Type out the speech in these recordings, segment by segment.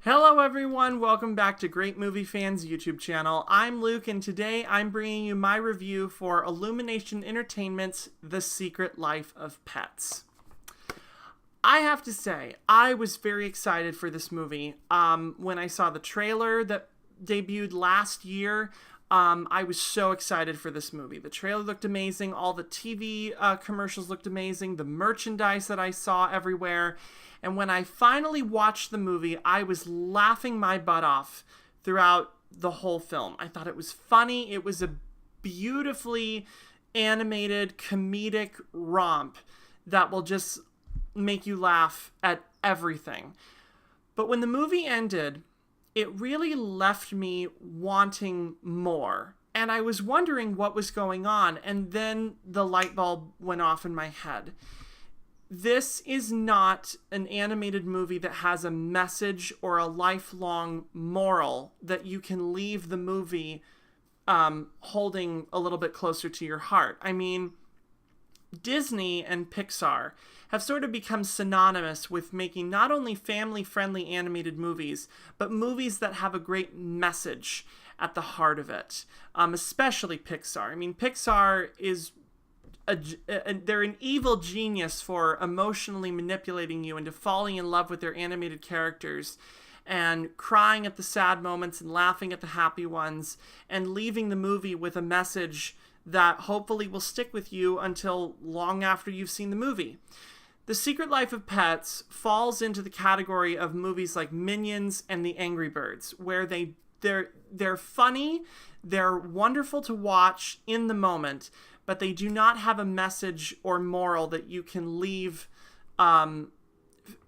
Hello everyone, welcome back to GreatMovieFan's YouTube channel. I'm Luke and today I'm bringing you my review for Illumination Entertainment's The Secret Life of Pets. I have to say, I was very excited for this movie. When I saw the trailer that debuted last year, I was so excited for this movie. The trailer looked amazing, all the TV commercials looked amazing, the merchandise that I saw everywhere. And when I finally watched the movie, I was laughing my butt off throughout the whole film. I thought it was funny. It was a beautifully animated, comedic romp that will just make you laugh at everything. But when the movie ended, it really left me wanting more. And I was wondering what was going on. And then the light bulb went off in my head. This is not an animated movie that has a message or a lifelong moral that you can leave the movie holding a little bit closer to your heart. I mean, Disney and Pixar have sort of become synonymous with making not only family-friendly animated movies, but movies that have a great message at the heart of it, especially Pixar. I mean, Pixar is they're an evil genius for emotionally manipulating you into falling in love with their animated characters and crying at the sad moments and laughing at the happy ones and leaving the movie with a message that hopefully will stick with you until long after you've seen the movie. The Secret Life of Pets falls into the category of movies like Minions and The Angry Birds, where they're funny, they're wonderful to watch in the moment, but they do not have a message or moral that you can leave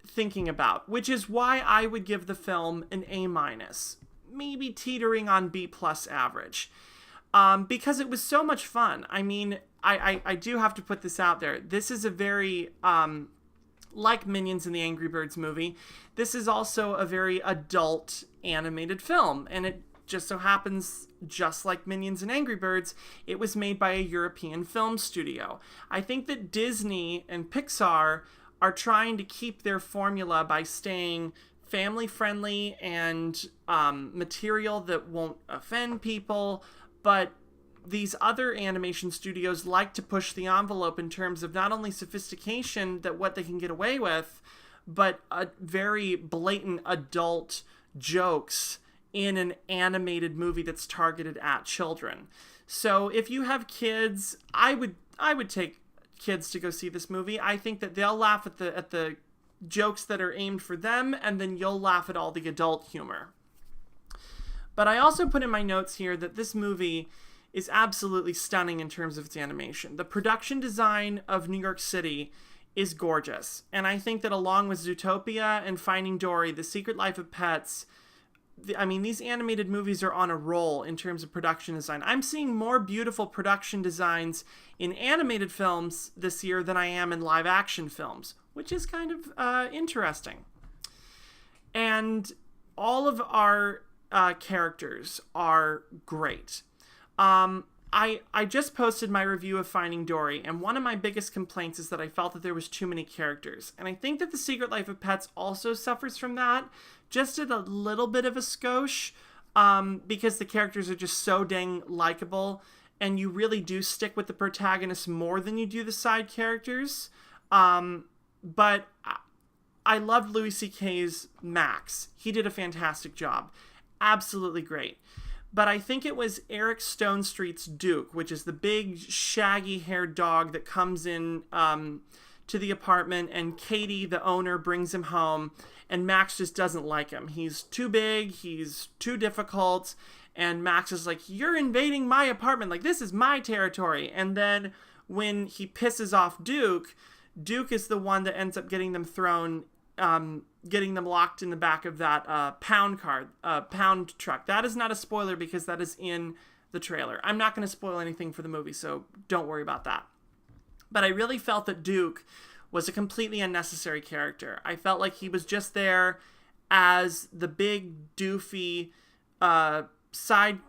thinking about, which is why I would give the film an A-, maybe teetering on B+ average, because it was so much fun. I mean, I do have to put this out there. This is a very, like Minions and the Angry Birds movie, this is also a very adult animated film, and it just so happens, just like Minions and Angry Birds, it was made by a European film studio. I think that Disney and Pixar are trying to keep their formula by staying family-friendly and material that won't offend people, but these other animation studios like to push the envelope in terms of not only sophistication, that what they can get away with, but a very blatant adult jokes in an animated movie that's targeted at children. So if you have kids, I would take kids to go see this movie. I think that they'll laugh at the jokes that are aimed for them, and then you'll laugh at all the adult humor. But I also put in my notes here that this movie is absolutely stunning in terms of its animation. The production design of New York City is gorgeous. And I think that along with Zootopia and Finding Dory, The Secret Life of Pets, I mean, these animated movies are on a roll in terms of production design. I'm seeing more beautiful production designs in animated films this year than I am in live action films, which is kind of interesting. And all of our characters are great. I just posted my review of Finding Dory, and one of my biggest complaints is that I felt that there was too many characters. And I think that The Secret Life of Pets also suffers from that, just at a little bit of a skosh, because the characters are just so dang likable, and you really do stick with the protagonist more than you do the side characters. But I loved Louis C.K.'s Max. He did a fantastic job. Absolutely great. But I think it was Eric Stonestreet's Duke, which is the big, shaggy-haired dog that comes in to the apartment, and Katie, the owner, brings him home, and Max just doesn't like him. He's too big, he's too difficult, and Max is like, "You're invading my apartment, like, this is my territory." And then when he pisses off Duke, Duke is the one that ends up getting them locked in the back of that pound truck. That is not a spoiler because that is in the trailer. I'm not going to spoil anything for the movie, so don't worry about that. But I really felt that Duke was a completely unnecessary character. I felt like he was just there as the big, doofy, side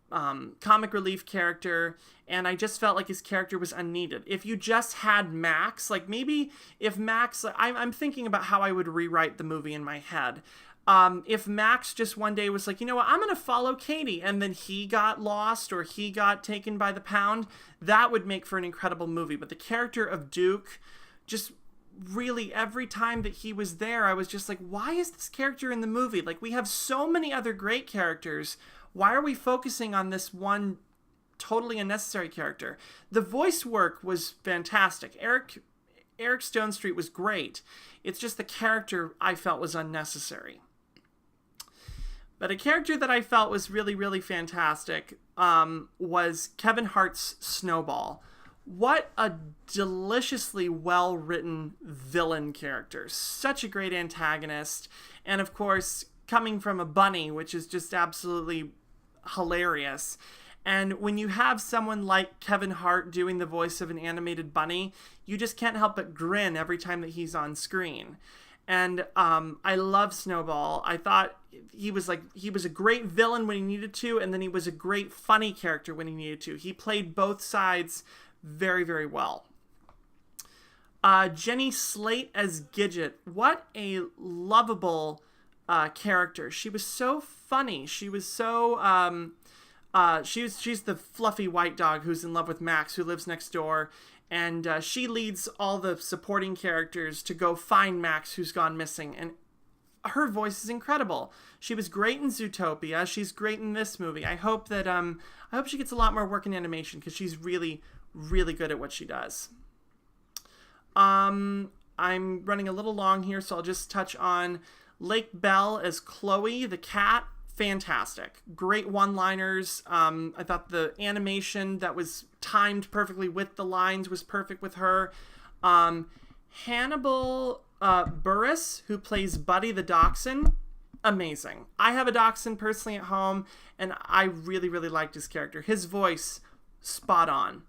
comic relief character, and I just felt like his character was unneeded. If you just had Max, like maybe if Max, I'm thinking about how I would rewrite the movie in my head. If Max just one day was like, you know what, I'm going to follow Katie, and then he got lost or he got taken by the pound, that would make for an incredible movie. But the character of Duke, just really every time that he was there, I was just like, why is this character in the movie? Like, we have so many other great characters. Why are we focusing on this one totally unnecessary character? The voice work was fantastic. Eric Stonestreet was great. It's just the character I felt was unnecessary. But a character that I felt was really, really fantastic was Kevin Hart's Snowball. What a deliciously well-written villain character. Such a great antagonist. And of course, coming from a bunny, which is just absolutely hilarious. And when you have someone like Kevin Hart doing the voice of an animated bunny, you just can't help but grin every time that he's on screen. And I love Snowball. I thought he was a great villain when he needed to, and then he was a great funny character when he needed to. He played both sides very, very well. Jenny Slate as Gidget. What a lovable character. She was so funny. She was so she's the fluffy white dog who's in love with Max, who lives next door. And she leads all the supporting characters to go find Max, who's gone missing. And her voice is incredible. She was great in Zootopia. She's great in this movie. I hope that I hope she gets a lot more work in animation, because she's really, really good at what she does. I'm running a little long here, so I'll just touch on Lake Bell as Chloe the cat. Fantastic. Great one-liners. I thought the animation that was timed perfectly with the lines was perfect with her. Hannibal Buress, who plays Buddy the Dachshund, amazing. I have a dachshund personally at home, and I really, really liked his character. His voice, spot on.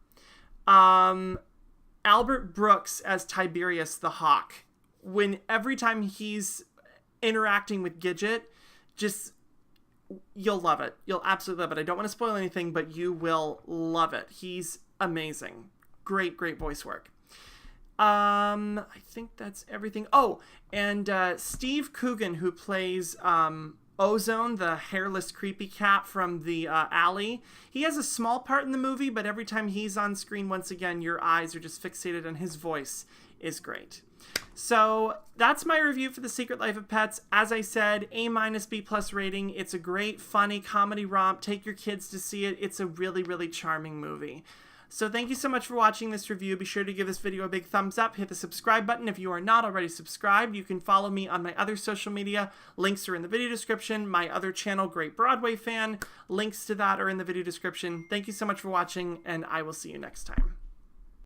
Albert Brooks as Tiberius the Hawk. Every time he's interacting with Gidget, just... you'll love it. You'll absolutely love it. I don't want to spoil anything, but you will love it. He's amazing. Great, great voice work. I think that's everything. Oh, and Steve Coogan, who plays Ozone, the hairless creepy cat from the alley. He has a small part in the movie, but every time he's on screen, once again, your eyes are just fixated on his voice. Is great. So that's my review for The Secret Life of Pets. As I said, A-B+ rating. It's a great, funny comedy romp. Take your kids to see it. It's a really, really charming movie. So thank you so much for watching this review. Be sure to give this video a big thumbs up. Hit the subscribe button if you are not already subscribed. You can follow me on my other social media. Links are in the video description. My other channel, GreatMovieFan, links to that are in the video description. Thank you so much for watching, and I will see you next time.